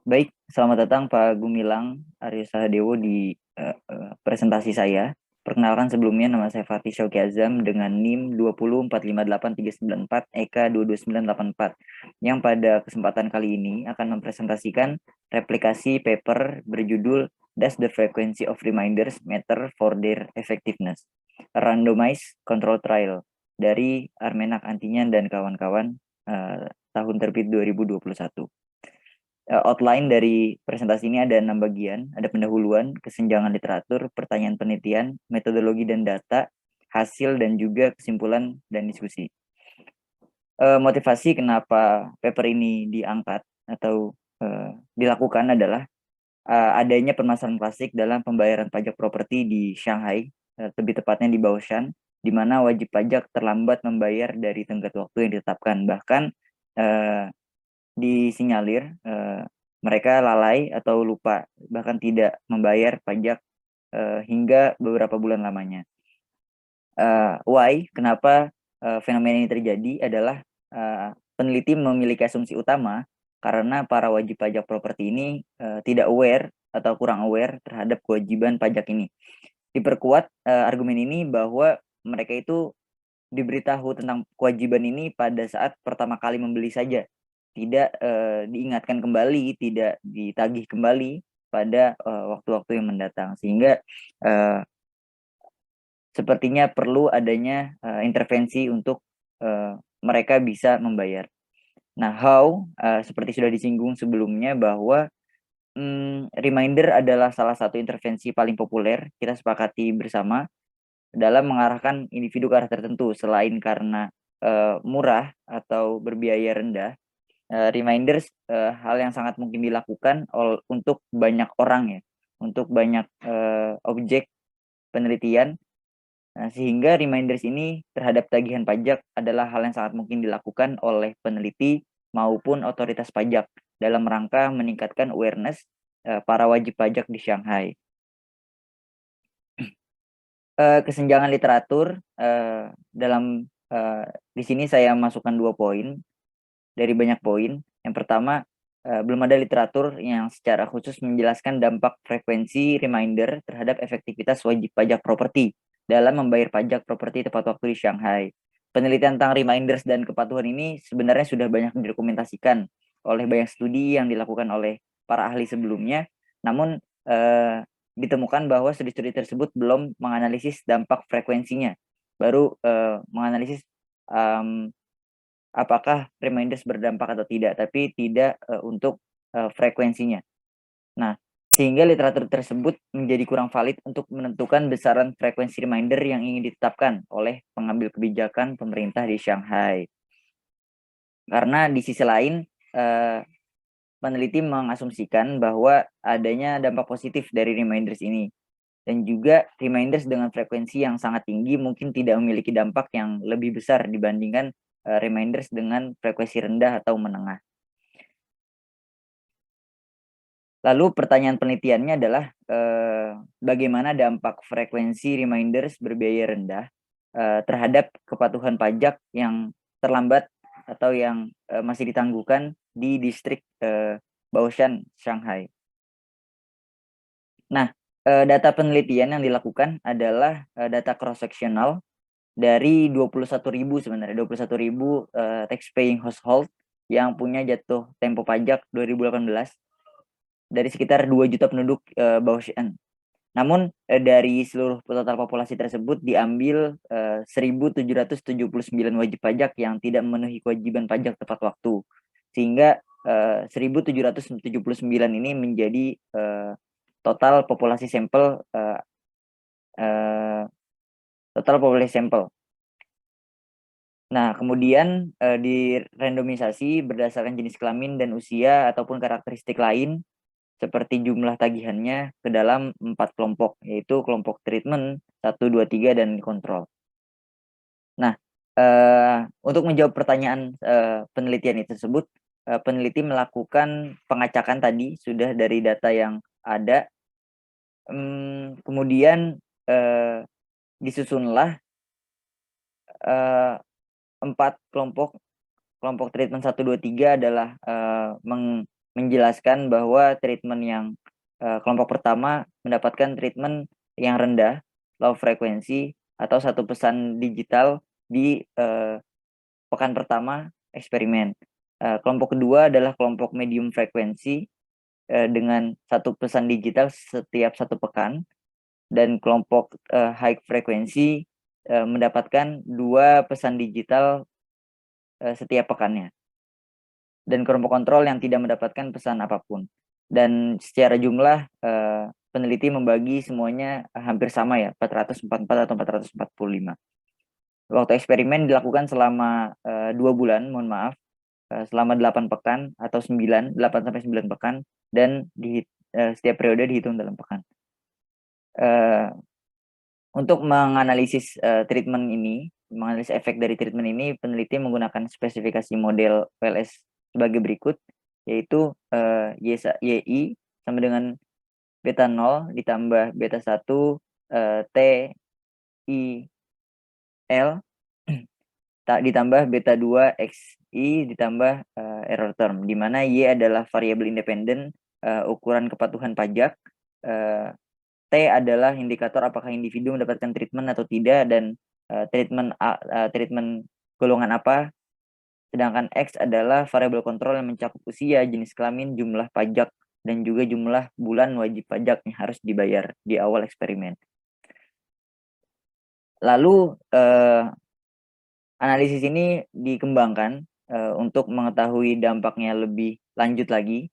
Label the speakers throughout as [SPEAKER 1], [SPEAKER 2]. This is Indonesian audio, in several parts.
[SPEAKER 1] Baik, selamat datang Pak Gumilang Aryo Sahadewo di presentasi saya. Perkenalkan sebelumnya, nama saya Fatih Syauki Azam dengan NIM 204588394 EK 22984 yang pada kesempatan kali ini akan mempresentasikan replikasi paper berjudul Does the frequency of reminders matter for their effectiveness? A randomized control trial dari Armenak Antinyan dan kawan-kawan tahun terbit 2021. Outline dari presentasi ini ada 6 bagian, ada pendahuluan, kesenjangan literatur, pertanyaan penelitian, metodologi dan data, hasil dan juga kesimpulan dan diskusi. Motivasi kenapa paper ini diangkat atau dilakukan adalah adanya permasalahan klasik dalam pembayaran pajak properti di Shanghai, lebih tepatnya di Baoshan, di mana wajib pajak terlambat membayar dari tenggat waktu yang ditetapkan. Bahkan disinyalir mereka lalai atau lupa, bahkan tidak membayar pajak hingga beberapa bulan lamanya. Why? Kenapa fenomena ini terjadi adalah peneliti memiliki asumsi utama karena para wajib pajak properti ini tidak aware atau kurang aware terhadap kewajiban pajak ini. Diperkuat argumen ini bahwa mereka itu diberitahu tentang kewajiban ini pada saat pertama kali membeli saja, tidak diingatkan kembali, tidak ditagih kembali pada waktu-waktu yang mendatang, sehingga sepertinya perlu adanya intervensi untuk mereka bisa membayar. Nah, how seperti sudah disinggung sebelumnya bahwa reminder adalah salah satu intervensi paling populer, kita sepakati bersama dalam mengarahkan individu ke arah tertentu. Selain karena murah atau berbiaya rendah, reminders hal yang sangat mungkin dilakukan untuk banyak orang ya, untuk banyak objek penelitian, sehingga reminders ini terhadap tagihan pajak adalah hal yang sangat mungkin dilakukan oleh peneliti maupun otoritas pajak dalam rangka meningkatkan awareness para wajib pajak di Shanghai. Kesenjangan literatur dalam di sini saya masukkan 2 poin dari banyak poin. Yang pertama, belum ada literatur yang secara khusus menjelaskan dampak frekuensi reminder terhadap efektivitas wajib pajak properti dalam membayar pajak properti tepat waktu di Shanghai. Penelitian tentang reminders dan kepatuhan ini sebenarnya sudah banyak didokumentasikan oleh banyak studi yang dilakukan oleh para ahli sebelumnya. Namun ditemukan bahwa studi-studi tersebut belum menganalisis dampak frekuensinya, baru menganalisis apakah reminders berdampak atau tidak, tapi tidak untuk frekuensinya. Nah, sehingga literatur tersebut menjadi kurang valid untuk menentukan besaran frekuensi reminder yang ingin ditetapkan oleh pengambil kebijakan pemerintah di Shanghai. Karena di sisi lain, peneliti mengasumsikan bahwa adanya dampak positif dari reminders ini. Dan juga reminders dengan frekuensi yang sangat tinggi mungkin tidak memiliki dampak yang lebih besar dibandingkan reminders dengan frekuensi rendah atau menengah. Lalu pertanyaan penelitiannya adalah bagaimana dampak frekuensi reminders berbiaya rendah terhadap kepatuhan pajak yang terlambat atau yang masih ditangguhkan di distrik Baoshan, Shanghai. Nah, data penelitian yang dilakukan adalah data cross-sectional dari 21.000 sebenarnya, 21.000 tax-paying household yang punya jatuh tempo pajak 2018 dari sekitar 2 juta penduduk Baoshan. Namun dari seluruh total populasi tersebut diambil 1.779 wajib pajak yang tidak memenuhi kewajiban pajak tepat waktu. Sehingga 1.779 ini menjadi total populasi sampel Nah, kemudian di randomisasi berdasarkan jenis kelamin dan usia ataupun karakteristik lain seperti jumlah tagihannya ke dalam 4 kelompok, yaitu kelompok treatment 1, 2, 3 dan kontrol. Nah, untuk menjawab pertanyaan penelitian itu tersebut, peneliti melakukan pengacakan tadi sudah dari data yang ada. Kemudian disusunlah 4 kelompok treatment 1, 2, 3 adalah menjelaskan bahwa treatment yang kelompok pertama mendapatkan treatment yang rendah, low frekuensi, atau satu pesan digital di pekan pertama eksperimen. Kelompok kedua adalah kelompok medium frekuensi dengan satu pesan digital setiap satu pekan, dan kelompok high frekuensi mendapatkan 2 pesan digital setiap pekannya, dan kelompok kontrol yang tidak mendapatkan pesan apapun. Dan secara jumlah peneliti membagi semuanya hampir sama ya, 444 atau 445. Waktu eksperimen dilakukan selama 2 bulan, mohon maaf, selama 8 pekan atau 8 sampai 9 pekan, dan setiap periode dihitung dalam pekan. Untuk menganalisis treatment ini, menganalisis efek dari treatment ini, peneliti menggunakan spesifikasi model PLS sebagai berikut, yaitu YI sama dengan beta 0 ditambah beta 1 T I L ditambah beta 2 XI ditambah error term, di mana Y adalah variabel independen ukuran kepatuhan pajak, T adalah indikator apakah individu mendapatkan treatment atau tidak, dan treatment golongan apa. Sedangkan X adalah variabel kontrol yang mencakup usia, jenis kelamin, jumlah pajak, dan juga jumlah bulan wajib pajak yang harus dibayar di awal eksperimen. Lalu analisis ini dikembangkan untuk mengetahui dampaknya lebih lanjut lagi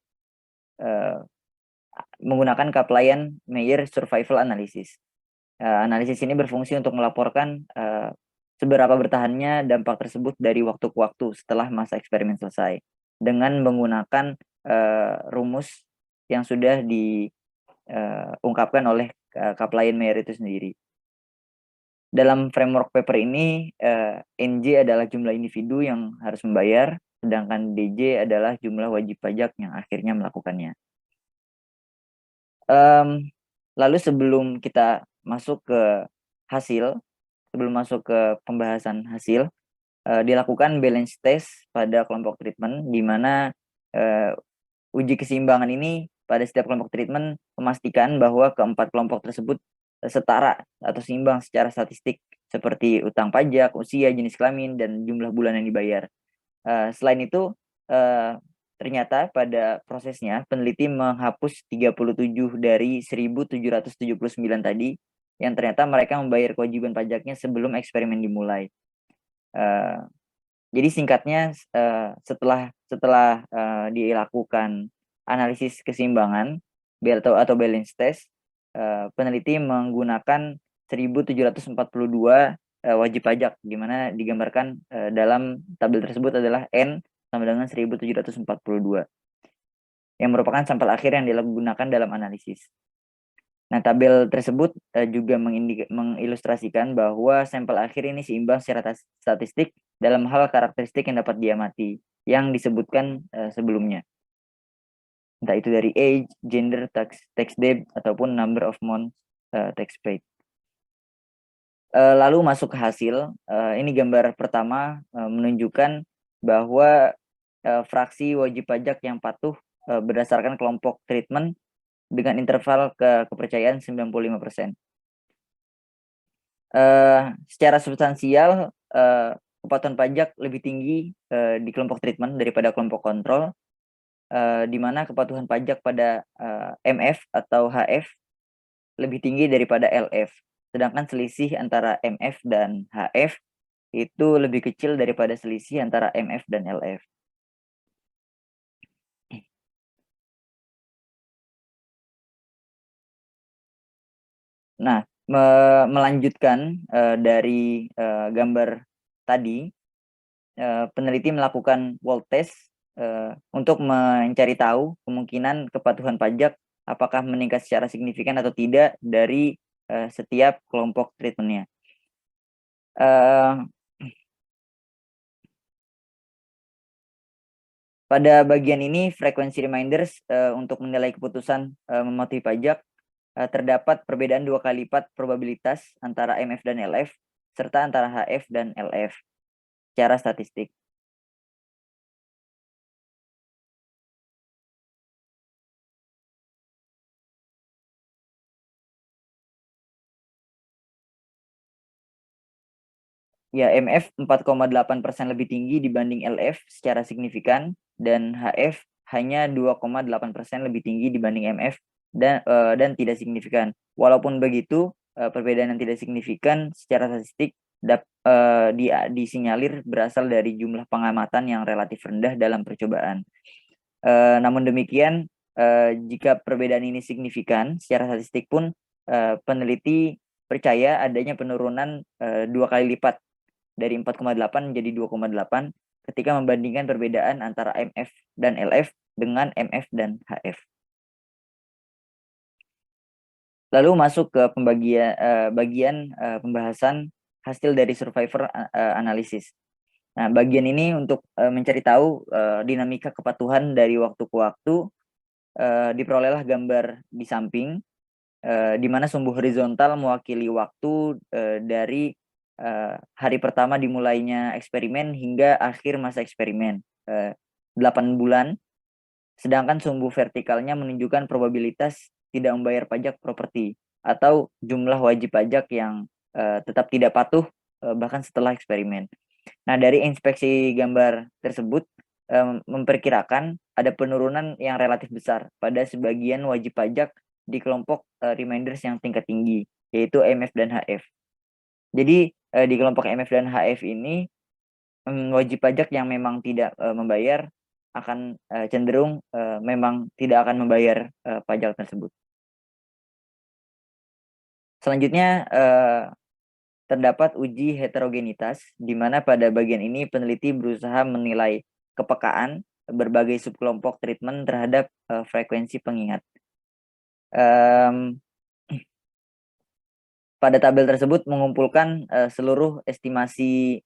[SPEAKER 1] menggunakan Kaplan-Meier Survival Analysis. Analisis ini berfungsi untuk melaporkan seberapa bertahannya dampak tersebut dari waktu ke waktu setelah masa eksperimen selesai, dengan menggunakan rumus yang sudah diungkapkan oleh Kaplan-Meier itu sendiri. Dalam framework paper ini, NJ adalah jumlah individu yang harus membayar, sedangkan DJ adalah jumlah wajib pajak yang akhirnya melakukannya. Lalu sebelum kita masuk ke hasil, sebelum masuk ke pembahasan hasil, dilakukan balance test pada kelompok treatment, di mana uji keseimbangan ini pada setiap kelompok treatment memastikan bahwa keempat kelompok tersebut setara atau seimbang secara statistik, seperti utang pajak, usia, jenis kelamin, dan jumlah bulan yang dibayar. Selain itu, ternyata pada prosesnya peneliti menghapus 37 dari 1779 tadi, yang ternyata mereka membayar kewajiban pajaknya sebelum eksperimen dimulai. Jadi singkatnya, setelah dilakukan analisis keseimbangan atau balance test, peneliti menggunakan 1742 wajib pajak, di mana digambarkan dalam tabel tersebut adalah N sama dengan 1742, yang merupakan sampel akhir yang digunakan dalam analisis. Nah, tabel tersebut juga mengilustrasikan bahwa sampel akhir ini seimbang secara statistik dalam hal karakteristik yang dapat diamati, yang disebutkan sebelumnya. Entah itu dari age, gender, tax debt, ataupun number of months tax paid. Lalu masuk ke hasil. Ini gambar pertama menunjukkan bahwa fraksi wajib pajak yang patuh berdasarkan kelompok treatment dengan interval kepercayaan 95%. Secara substansial, kepatuhan pajak lebih tinggi di kelompok treatment daripada kelompok kontrol, di mana kepatuhan pajak pada MF atau HF lebih tinggi daripada LF. Sedangkan selisih antara MF dan HF itu lebih kecil daripada selisih antara MF dan LF. Nah, melanjutkan dari gambar tadi, peneliti melakukan Wald test untuk mencari tahu kemungkinan kepatuhan pajak apakah meningkat secara signifikan atau tidak dari setiap kelompok treatmentnya. Pada bagian ini, frekuensi reminders untuk menilai keputusan mematuhi pajak, terdapat perbedaan 2 kali lipat probabilitas antara MF dan LF, serta antara HF dan LF secara statistik. ya MF 4,8% lebih tinggi dibanding LF secara signifikan, dan HF hanya 2,8% lebih tinggi dibanding MF dan tidak signifikan. Walaupun begitu, perbedaan yang tidak signifikan secara statistik disinyalir berasal dari jumlah pengamatan yang relatif rendah dalam percobaan. Namun demikian, jika perbedaan ini signifikan secara statistik pun, peneliti percaya adanya penurunan 2 kali lipat dari 4,8 menjadi 2,8 ketika membandingkan perbedaan antara MF dan LF dengan MF dan HF. Lalu masuk ke bagian pembahasan hasil dari survivor analisis. Nah, bagian ini untuk mencari tahu dinamika kepatuhan dari waktu ke waktu. Diperolehlah gambar di samping, di mana sumbu horizontal mewakili waktu dari hari pertama dimulainya eksperimen hingga akhir masa eksperimen, 8 bulan. Sedangkan sumbu vertikalnya menunjukkan probabilitas tidak membayar pajak properti atau jumlah wajib pajak yang tetap tidak patuh bahkan setelah eksperimen. Nah, dari inspeksi gambar tersebut memperkirakan ada penurunan yang relatif besar pada sebagian wajib pajak di kelompok reminders yang tingkat tinggi, yaitu MF dan HF. Jadi di kelompok MF dan HF ini wajib pajak yang memang tidak membayar akan cenderung memang tidak akan membayar pajak tersebut. Selanjutnya terdapat uji heterogenitas, di mana pada bagian ini peneliti berusaha menilai kepekaan berbagai subkelompok treatment terhadap frekuensi pengingat. Pada tabel tersebut mengumpulkan seluruh estimasi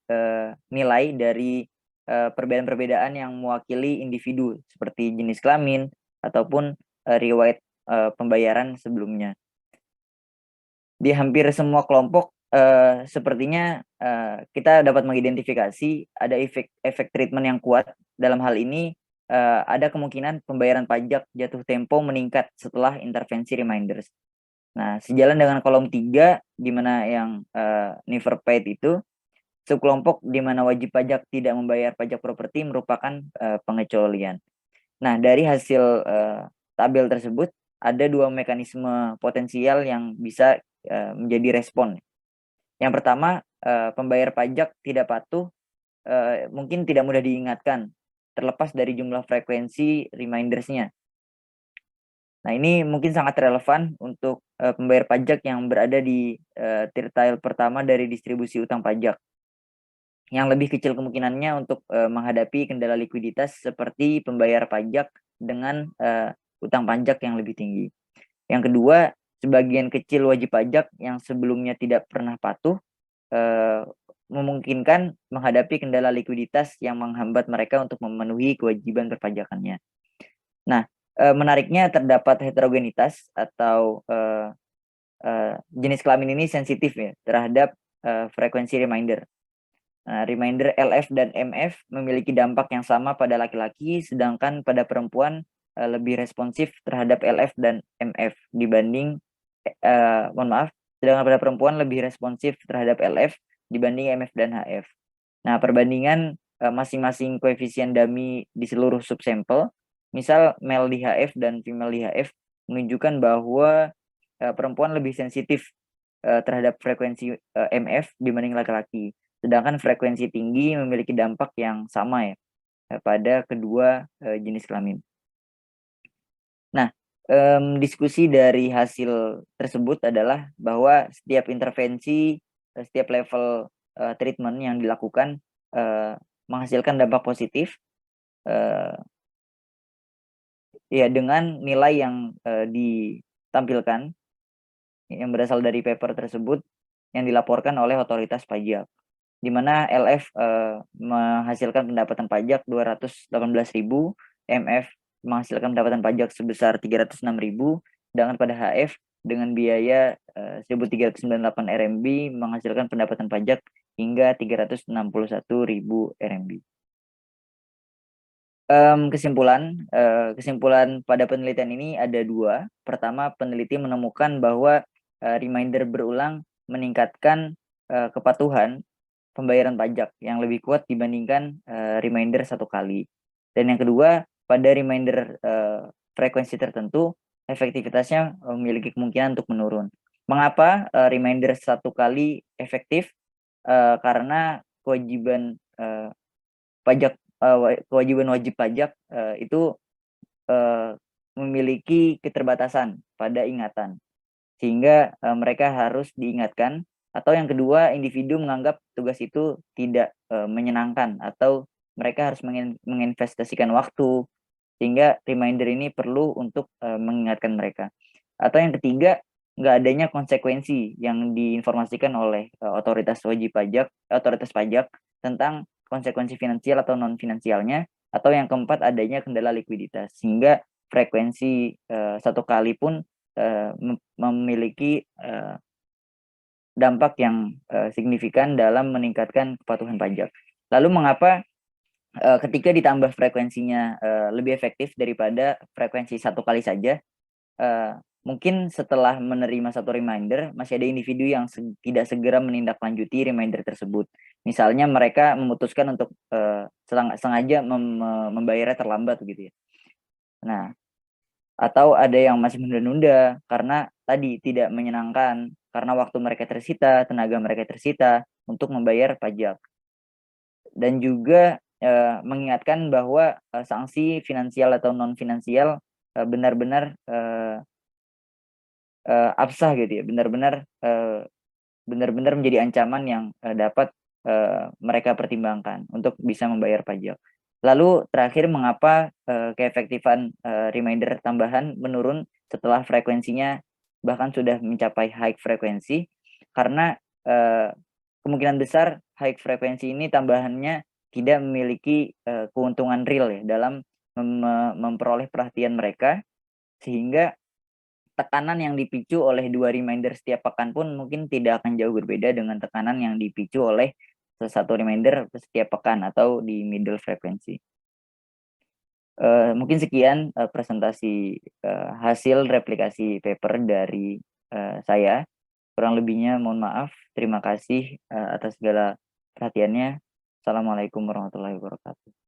[SPEAKER 1] nilai dari perbedaan-perbedaan yang mewakili individu seperti jenis kelamin ataupun riwayat pembayaran sebelumnya. Di hampir semua kelompok sepertinya kita dapat mengidentifikasi ada efek treatment yang kuat. Dalam hal ini ada kemungkinan pembayaran pajak jatuh tempo meningkat setelah intervensi reminders. Nah, sejalan dengan kolom 3 di mana yang never paid itu, subkelompok di mana wajib pajak tidak membayar pajak properti merupakan pengecualian. Nah, dari hasil tabel tersebut ada 2 mekanisme potensial yang bisa menjadi respon. Yang pertama, pembayar pajak tidak patuh mungkin tidak mudah diingatkan, terlepas dari jumlah frekuensi remindersnya. Nah, ini mungkin sangat relevan untuk pembayar pajak yang berada di tertile pertama dari distribusi utang pajak, yang lebih kecil kemungkinannya untuk menghadapi kendala likuiditas seperti pembayar pajak dengan utang pajak yang lebih tinggi. Yang kedua, sebagian kecil wajib pajak yang sebelumnya tidak pernah patuh memungkinkan menghadapi kendala likuiditas yang menghambat mereka untuk memenuhi kewajiban perpajakannya. Nah, menariknya terdapat heterogenitas atau jenis kelamin ini sensitif ya terhadap frekuensi reminder. Reminder LF dan MF memiliki dampak yang sama pada laki-laki, sedangkan pada perempuan lebih responsif terhadap LF dan MF dibanding sedangkan pada perempuan lebih responsif terhadap LF dibanding MF dan HF. Nah, perbandingan masing-masing koefisien dummy di seluruh subsampel, misal male di HF dan female di HF, menunjukkan bahwa perempuan lebih sensitif terhadap frekuensi MF dibanding laki-laki. Sedangkan frekuensi tinggi memiliki dampak yang sama ya pada kedua jenis kelamin. Nah, diskusi dari hasil tersebut adalah bahwa setiap intervensi, setiap level treatment yang dilakukan menghasilkan dampak positif ya dengan nilai yang ditampilkan yang berasal dari paper tersebut yang dilaporkan oleh otoritas pajak, di mana LF menghasilkan pendapatan pajak 218.000, MF menghasilkan pendapatan pajak sebesar 306.000, sedangkan pada HF dengan biaya 1.398 RMB menghasilkan pendapatan pajak hingga 361.000 RMB. Kesimpulan pada penelitian ini ada 2. Pertama, peneliti menemukan bahwa reminder berulang meningkatkan kepatuhan pembayaran pajak yang lebih kuat dibandingkan reminder satu kali. Dan yang kedua, pada reminder frekuensi tertentu, efektivitasnya memiliki kemungkinan untuk menurun. Mengapa reminder satu kali efektif? Karena kewajiban kewajiban wajib pajak itu memiliki keterbatasan pada ingatan, sehingga mereka harus diingatkan. Atau yang kedua, individu menganggap tugas itu tidak menyenangkan, atau mereka harus menginvestasikan waktu, sehingga reminder ini perlu untuk mengingatkan mereka. Atau yang ketiga, nggak adanya konsekuensi yang diinformasikan oleh otoritas pajak tentang konsekuensi finansial atau non finansialnya. Atau yang keempat, adanya kendala likuiditas, sehingga frekuensi satu kali pun memiliki dampak yang signifikan dalam meningkatkan kepatuhan pajak. Lalu mengapa ketika ditambah frekuensinya lebih efektif daripada frekuensi satu kali saja? Mungkin setelah menerima satu reminder, masih ada individu yang tidak segera menindaklanjuti reminder tersebut. Misalnya mereka memutuskan untuk sengaja membayarnya terlambat gitu ya. Nah, atau ada yang masih menunda-nunda karena tadi tidak menyenangkan, karena waktu mereka tersita, tenaga mereka tersita untuk membayar pajak. Dan juga mengingatkan bahwa sanksi finansial atau non finansial benar-benar absah gitu ya, benar-benar menjadi ancaman yang dapat mereka pertimbangkan untuk bisa membayar pajak. Lalu terakhir, mengapa keefektifan reminder tambahan menurun setelah frekuensinya bahkan sudah mencapai high frekuensi? Karena kemungkinan besar high frekuensi ini tambahannya tidak memiliki keuntungan real ya dalam memperoleh perhatian mereka, sehingga tekanan yang dipicu oleh 2 reminder setiap pekan pun mungkin tidak akan jauh berbeda dengan tekanan yang dipicu oleh satu reminder setiap pekan atau di middle frekuensi. Mungkin sekian presentasi hasil replikasi paper dari saya. Kurang lebihnya mohon maaf. Terima kasih atas segala perhatiannya. Assalamualaikum warahmatullahi wabarakatuh.